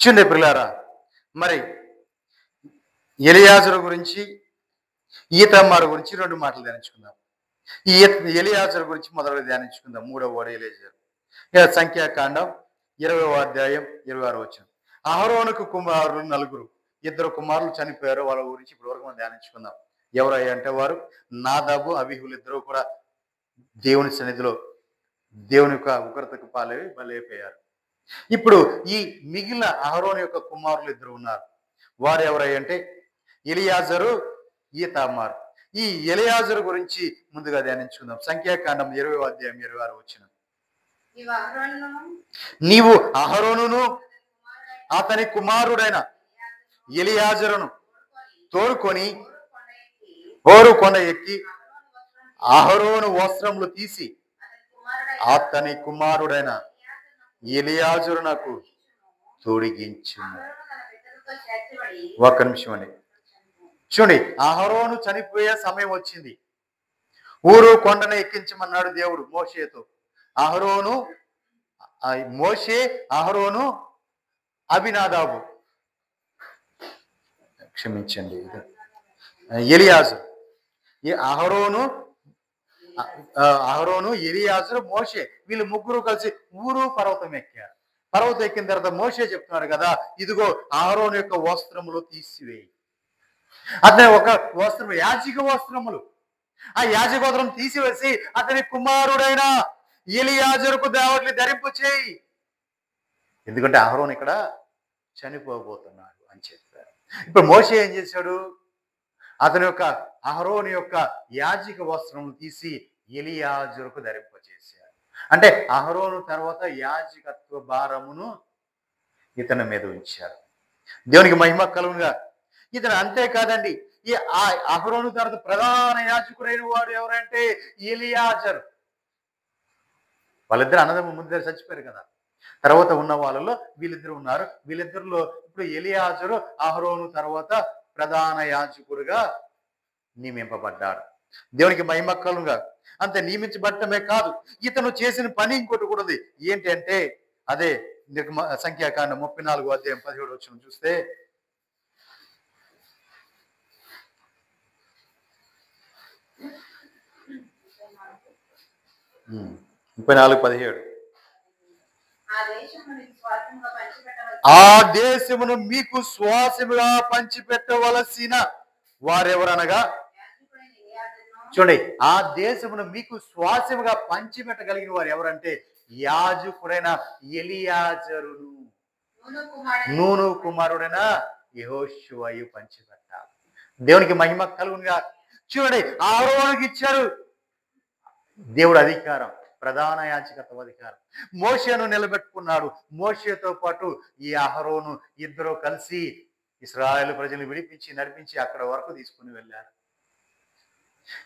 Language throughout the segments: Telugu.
చూడండి ప్రియులారా, మరి ఎలియాజరు గురించి, ఈతమ్మారు గురించి రెండు మాటలు ధ్యానించుకుందాం. ఈ ఎలియాజరు గురించి మొదలుగా ధ్యానించుకుందాం. మూడవ వాడు ఎలియాజరు. సంఖ్యాకాండం 20వ అధ్యాయం 26వ వచనం. అహరోనుకు కుమారులు నలుగురు, ఇద్దరు కుమారులు చనిపోయారు. వాళ్ళ గురించి ఇప్పుడు వరకు మనం ధ్యానించుకుందాం. ఎవరయ్యా అంటే వారు నాదాబు అబీహులు. ఇద్దరు కూడా దేవుని సన్నిధిలో దేవుని యొక్క ఉగ్రతకు బలైపోయారు. ఇప్పుడు ఈ మిగిలిన అహరోను యొక్క కుమారులు ఇద్దరు ఉన్నారు. వారు ఎవరై అంటే ఎలియాజరు, ఈతామారు. ఈ ఎలియాజరు గురించి ముందుగా ధ్యానించుకుందాం. సంఖ్యాకాండం 20వ అధ్యాయం 26వ వచనం. నీవు అహరోనును అతని కుమారుడైన ఎలియాజరును తోడుకొని హోరు కొండ ఎక్కి అహరోను వస్త్రములు తీసి అతని కుమారుడైన ఎలియాజరునకు తొడిగించును. ఒక్క నిమిషం అండి. చూడండి, అహరోను చనిపోయే సమయం వచ్చింది. ఊరు కొండను ఎక్కించమన్నాడు దేవుడు మోషేతో. మోషే, అహరోను, అబినాదాబు, క్షమించండి, ఎలియాజరు. ఈ అహరోను, ఎలియాజరు, మోషే, వీళ్ళు ముగ్గురు కలిసి ఊరు పర్వతం ఎక్కారు. పర్వతం ఎక్కిన తర్వాత మోషే చెప్తున్నాడు కదా, ఇదిగో అహరోను యొక్క వస్త్రములు తీసివేయి. అతని ఒక వస్త్రము యాజక వస్త్రములు, ఆ యాజక వస్త్రం తీసివేసి అతని కుమారుడైన ఎలియాజరుకు దావట్ని ధరింపు చేయి. ఎందుకంటే అహరోను ఇక్కడ చనిపోబోతున్నాడు అని చెప్పారు. ఇప్పుడు మోషే ఏం చేశాడు? అతని యొక్క అహరోను యొక్క యాజక వస్త్రములు తీసి ఎలియాజరుకు ధరింపచేశాడు. అంటే అహరోను తర్వాత యాజకత్వ భారమును ఇతని మీద ఉంచారు. దేవునికి మహిమ కలుగునుగా. ఇతను అంతేకాదండి, ఈ అహరోను తర్వాత ప్రధాన యాజకుడైన వాడు ఎవరంటే ఎలియాజరు. వాళ్ళిద్దరు అన్నదమ్ముల ముందు చచ్చిపోయారు కదా. తర్వాత ఉన్న వాళ్ళలో వీళ్ళిద్దరు ఉన్నారు. వీళ్ళిద్దరిలో ఇప్పుడు ఎలియాజరు అహరోను తర్వాత ప్రధాన యాజకుడుగా నియమింపబడ్డాడు. దేవునికి మహిమ కలుగునుగా. అంతే, నియమించబడటమే కాదు, ఇతను చేసిన పని ఇంకోటి కూడా ఉంది. ఏంటి అంటే అదే సంఖ్యాకాండం 34వ అధ్యాయం 17వ వచనం చూస్తే, 34:17, ఆ దేశమును మీకు స్వాసముగా పంచిపెట్టవలసిన వారెవరనగా, చూడండి, ఆ దేశమును మీకు స్వాసముగా పంచిపెట్టగలిగిన వారు ఎవరంటే యాజకుడైన ఎలియాజరును, నూను కుమారుడైన యెహోషువయు పంచిపెట్టాలి. దేవునికి మహిమ కలుగునుగా. చూడండి, అహరోనుకి ఇచ్చారు దేవుడు అధికారం, ప్రధాన యాజకత్వ అధికారం. మోషేను నిలబెట్టుకున్నాడు. మోషేతో పాటు ఈ అహరోను ఇద్దరు కలిసి ఇశ్రాయేలు ప్రజలను విడిపించి నడిపించి అక్కడ వరకు తీసుకుని వెళ్ళారు.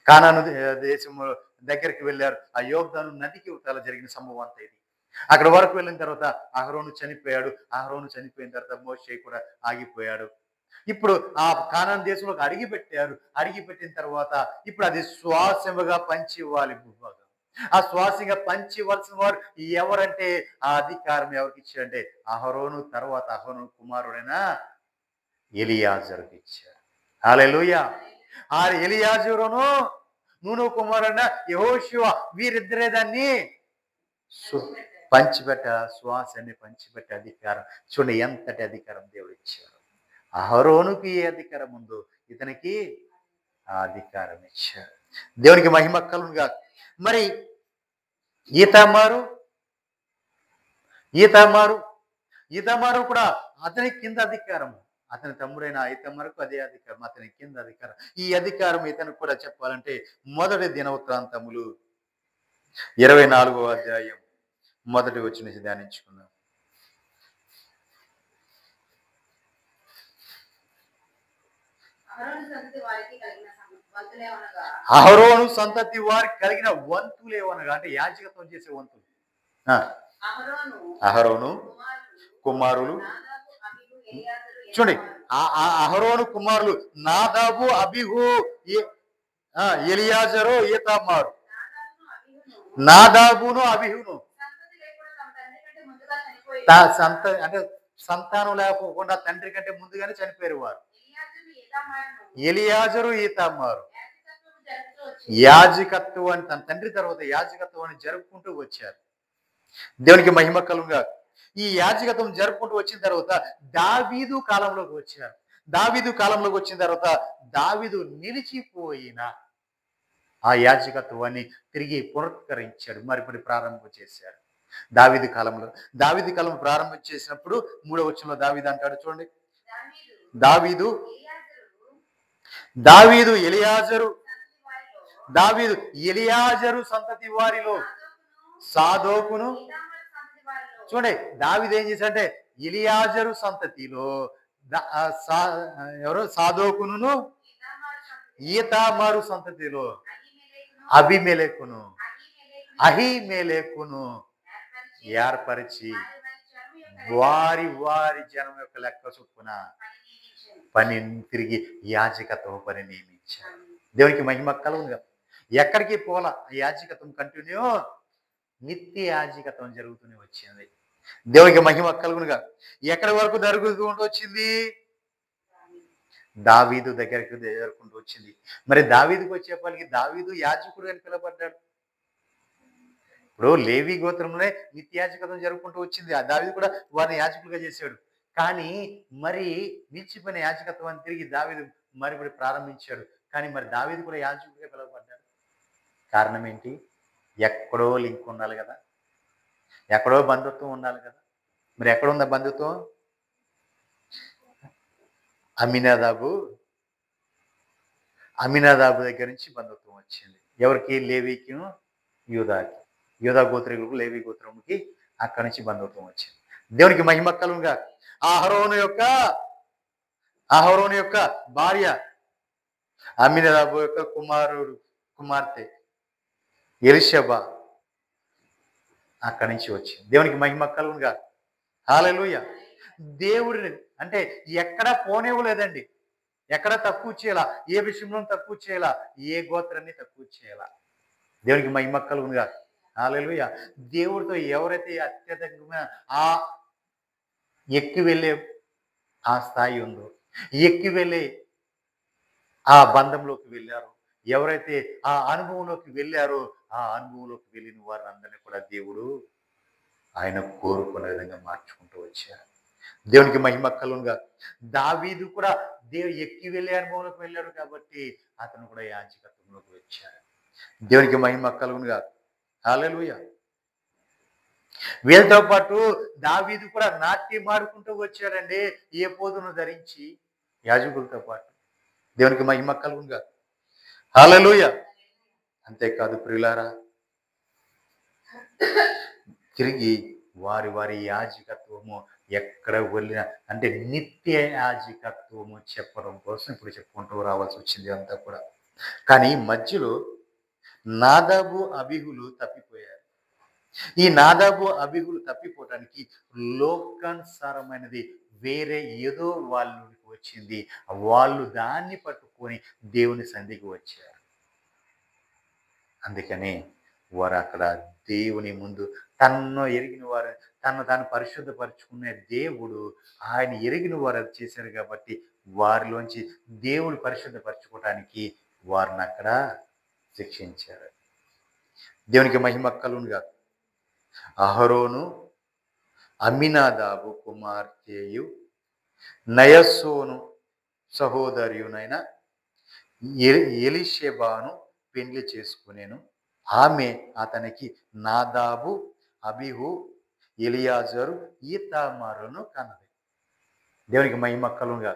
కానాను దేశం దగ్గరికి వెళ్ళారు. ఆ యోర్దాను నదికి ఉత్తరాల జరిగిన సంభవం అంతా ఇది. అక్కడ వరకు వెళ్ళిన తర్వాత అహరోను చనిపోయాడు. అహరోను చనిపోయిన తర్వాత మోషే కూడా ఆగిపోయాడు. ఇప్పుడు ఆ కానాను దేశంలోకి అడిగిపెట్టిన తర్వాత ఇప్పుడు అది శ్వాసముగా పంచి ఇవ్వాలి భూభాగం. ఆ శ్వాసంగా పంచి ఇవ్వాల్సిన వారు ఎవరంటే, ఆ అధికారం ఎవరికి ఇచ్చారంటే అహరోను తర్వాత అహరోను కుమారుడైన ఎలియాజరుకి ఇచ్చారు. హల్లెలూయా. ఆ ఎలియాజరును నూను కుమారుడైన యెహోషువ వీరిద్దరే దాన్ని పంచిపెట్ట, శ్వాసాన్ని పంచిపెట్టే అధికారం. చూడండి ఎంతటి అధికారం దేవుడు ఇచ్చారు. అహరోనుకి ఏ అధికారం ఉందో ఇతనికి ఆ అధికారం ఇచ్చారు. దేవునికి మహిమ కలుగునుగా. మరి ఈతామారు కూడా అతని కింద అధికారం. అతని తమ్ముడైన ఈతామారుకు అదే అధికారం, అతని కింద అధికారం. ఈ అధికారం ఇతనికి కూడా చెప్పాలంటే మొదటి దినవృత్తాంతములు 24వ అధ్యాయం 1వ వచనం నుంచి ధ్యానించుకుందాం. అహరోను సంతతి వారికి కలిగిన వంతులేవనగా, అంటే యాజకత్వం చేసే వంతులు. అహరోను కుమారులు, చూడండి, అహరోను కుమారులు నాదాబు, అబీహు, ఎలియాజరు, ఈతామారు. నాదాబును అబీహును అంటే సంతానం లేకపోకుండా తండ్రి కంటే ముందుగానే చనిపోయారు వారు. ఎలియాజరు ఈతామారు యాజకత్వాన్ని తన తండ్రి తర్వాత యాజకత్వాన్ని జరుపుకుంటూ వచ్చారు. దేవునికి మహిమ కలుగుగా. ఈ యాజకత్వం జరుపుకుంటూ వచ్చిన తర్వాత దావీదు కాలంలోకి వచ్చారు. దావీదు కాలంలోకి వచ్చిన తర్వాత దావీదు నిలిచిపోయిన ఆ యాజకత్వాన్ని తిరిగి పునరుద్ధరించాడు, మరి ప్రారంభం చేశాడు. దావీదు కాలం ప్రారంభం చేసినప్పుడు 3వ వచనంలో దావీదు అంటాడు చూడండి. దావీదు ఎలియాజరు సంతతి వారిలో సాదోకును. చూడండి, దావీదు ఏం చేశాడంటే ఎలియాజరు సంతతిలో ఎవరు సాదోకును, ఈతామారు సంతతిలో అహీమెలెకును ఏర్పరిచి వారి జనం యొక్క లెక్క చొప్పున పని తిరిగి యాజకత్వం పని నియమించారు. దేవునికి మహిమ కలుగునుగా. ఎక్కడికి పోలా, యాజకత్వం కంటిన్యూ, నిత్య యాజకత్వం జరుగుతూనే వచ్చింది. దేవునికి మహిమ కలుగునుగా. ఎక్కడి వరకు జరుగుతూ వచ్చింది? దావీదు దగ్గరికి జరుగుకుంటూ వచ్చింది. మరి దావీదుకు వచ్చేపటికి దావీదు యాజకుడు అని పిలువబడ్డాడు. ఇప్పుడు లేవి గోత్రంలోనే నిత్యాజకత్వం జరుపుకుంటూ వచ్చింది. ఆ దావీదు కూడా వారిని యాజకులుగా చేశాడు. కానీ మరి నిలిచిపోయిన యాజకత్వాన్ని తిరిగి దావీదు మరి ప్రారంభించాడు. కానీ మరి దావీదు కూడా యాజకుడిగా పిలువబడ్డాడు. కారణం ఏంటి? ఎక్కడో లింక్ ఉండాలి కదా, ఎక్కడో బంధుత్వం ఉండాలి కదా. మరి ఎక్కడ ఉందా బంధుత్వం? అమినాదాబు దగ్గర నుంచి బంధుత్వం వచ్చింది. ఎవరికి? లేవికి, యూదాకి. యూదా గోత్రికులకు లేవి గోత్రముకి అక్కడి నుంచి బంధుత్వం వచ్చింది. దేవునికి మహిమ కలుగుగా. అహరోను యొక్క భార్య అమినాదాబు యొక్క కుమార్తె ఎలీషబా అక్కడి నుంచి వచ్చింది. దేవునికి మహిమ కలుగుగా. హల్లెలూయా. దేవుడిని అంటే ఎక్కడ పోనివ్వలేదండి, ఎక్కడ తక్కువ చేయాల, ఏ విషయంలో తక్కువ చేయాల, ఏ గోత్రాన్ని తక్కువ చేయాల. దేవునికి మహిమ కలుగునుగా. హల్లెలూయా. దేవుడితో ఎవరైతే అత్యధికమైన ఆ ఎక్కి వెళ్ళే ఆ స్థాయి ఉందో, ఎక్కి వెళ్ళే ఆ బంధంలోకి వెళ్ళారో, ఎవరైతే ఆ అనుభవంలోకి వెళ్ళారో, ఆ అనుభవంలోకి వెళ్ళిన వారందరినీ కూడా దేవుడు ఆయన కోరుకునే విధంగా మార్చుకుంటూ వచ్చారు. దేవునికి మహిమ కలుగునుగా. దావీదు కూడా ఎక్కి వెళ్ళే అనుభవంలోకి వెళ్ళాడు కాబట్టి అతను కూడా యాజకత్వంలోకి వచ్చాడు. దేవునికి మహిమ కలుగునుగా. హల్లెలూయా. వీళ్ళతో పాటు దావీదు కూడా నాట్యం ఆడుకుంటూ వచ్చాడండి, ఏ పోదును ధరించి యాజకులతో పాటు. దేవునికి మహిమ కలుగునుగా. హల్లెలూయా. అంతేకాదు ప్రియులారా, తిరిగి వారి యాజకత్వము ఎక్కడ వెళ్ళినా అంటే నిత్య యాజకత్వము చెప్పడం కోసం ఇప్పుడు చెప్పుకుంటూ రావాల్సి వచ్చింది అంతా కూడా. కానీ మధ్యలో నాదాబు అబీహులు తప్పిపోయారు. ఈ నాదాబు అబీహులు తప్పిపోవటానికి లోకానుసారమైనది వేరే ఏదో వాళ్ళకి వచ్చింది. వాళ్ళు దాన్ని పట్టుకొని దేవుని సన్నిధికి వచ్చారు. అందుకని వారు అక్కడ దేవుని ముందు తన్ను ఎరిగిన వారు, తాను పరిశుద్ధపరుచుకునే దేవుడు ఆయన ఎరిగిన వారు అది చేశారు కాబట్టి వారిలోంచి దేవుడు పరిశుద్ధపరచుకోవటానికి వారిని అక్కడ శిక్షించారు. దేవునికి మహిమ కలుగునుగా. అహరోను అమ్మినాదాబు కుమార్తెయు నయస్సోను సహోదర్యునైన ఎలీషెబాను పెండ్లి చేసుకునేను. ఆమె అతనికి నాదాబు, అబీహు, ఎలియాజరు, ఈతామారును కన్నది. దేవునికి మహిమ కలుగునుగా.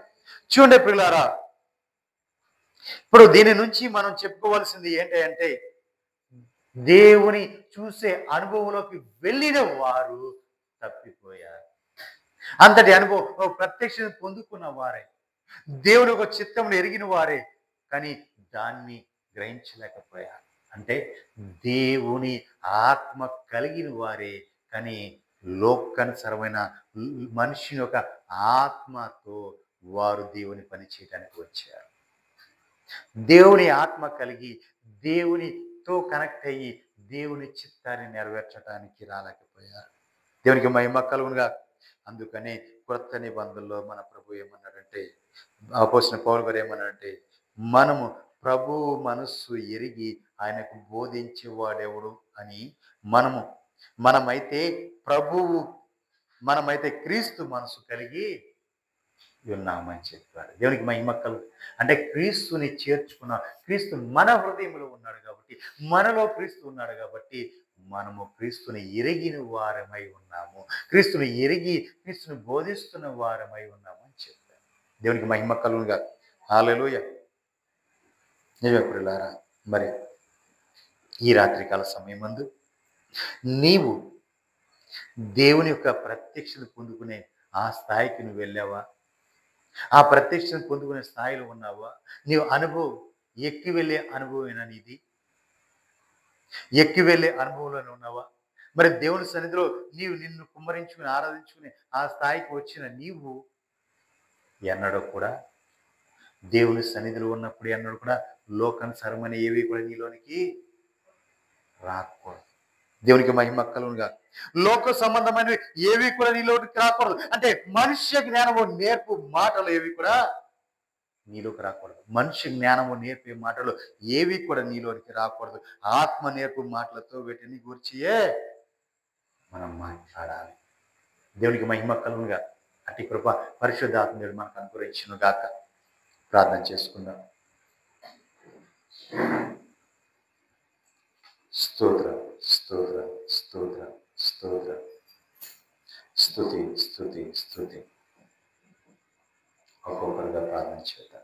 చూడండి ప్రియులారా, ఇప్పుడు దీని నుంచి మనం చెప్పుకోవాల్సింది ఏంటంటే దేవుని చూసే అనుభవంలోకి వెళ్ళిన వారు తప్పిపోయారు. అంతటి అనుభవం ప్రత్యక్ష పొందుకున్న వారే, దేవుని ఒక చిత్తమును ఎరిగిన వారే, కానీ దాన్ని గ్రహించలేకపోయారు. అంటే దేవుని ఆత్మ కలిగిన వారే, కానీ లోకానుసరమైన మనిషిని యొక్క ఆత్మతో వారు దేవుని పని చేయడానికి వచ్చారు. దేవుని ఆత్మ కలిగి దేవునితో కనెక్ట్ అయ్యి దేవుని చిత్తాన్ని నెరవేర్చడానికి రాలేకపోయారు. దేవునికి మహిమ కలుగునుగా. అందుకనే క్రొత్త నిబంధనలో మన ప్రభు ఏమన్నాడంటే, అపోస్తలుడైన పౌలు గారు ఏమన్నాడంటే, మనము ప్రభు మనస్సు ఎరిగి ఆయనకు బోధించేవాడెవడు అని మనము మనమైతే ప్రభువు మనమైతే క్రీస్తు మనసు కలిగి ఉన్నామని చెప్పాడు. దేవునికి మహిమ కలుగు. అంటే క్రీస్తుని చేర్చుకున్న క్రీస్తు మన హృదయంలో ఉన్నాడు కాబట్టి, మనలో క్రీస్తు ఉన్నాడు కాబట్టి మనము క్రీస్తుని ఎరిగిన వారమై ఉన్నాము. క్రీస్తుని ఎరిగి క్రీస్తుని బోధిస్తున్న వారమై ఉన్నాము అని చెప్పాడు. దేవునికి మహిమ కలుగుగా. హల్లెలూయా. నిజమే ప్రియులారా, మరి ఈ రాత్రికాల సమయం నందు నీవు దేవుని యొక్క ప్రత్యక్షత పొందుకునే ఆ స్థాయికి నువ్వు వెళ్ళావా? ఆ ప్రత్యక్షను పొందుకునే స్థాయిలో ఉన్నావా? నీవు అనుభవం ఎక్కి వెళ్ళే అనుభవమేనా నీది? ఎక్కి వెళ్ళే అనుభవంలోనే ఉన్నావా? మరి దేవుని సన్నిధిలో నీవు నిన్ను కుమ్మరించుకుని ఆరాధించుకుని ఆ స్థాయికి వచ్చిన నీవు ఎన్నడూ కూడా దేవుని సన్నిధిలో ఉన్నప్పుడు ఎన్నడూ కూడా లోకానుసారమైన ఏవి కూడా నీలోనికి రాకూడదు. దేవునికి మహిమ కలుగునుగా. లోక సంబంధమైనవి ఏవి కూడా నీలోకి రాకూడదు. అంటే మనుష్య జ్ఞానము నేర్పు మాటలు ఏవి కూడా నీలోకి రాకూడదు. మనిషి జ్ఞానము నేర్పే మాటలు ఏవి కూడా నీలోనికి రాకూడదు. ఆత్మ నేర్పు మాటలతో వీటిని గురించియే మనం మాట్లాడాలి. దేవునికి మహిమ కలుగునుగా. అట్టి కృప పరిశుద్ధాత్మ దేవుడు మనకు అనుగ్రహించును గాక. ప్రార్థన చేసుకుందాం. స్తోత్రం, స్తోత్రం, స్తోత్రం, స్తోత్రం. స్తుతి, స్తుతి, స్తుతి. ఒక్కొక్కరుగా ప్రార్థన చేద్దాం.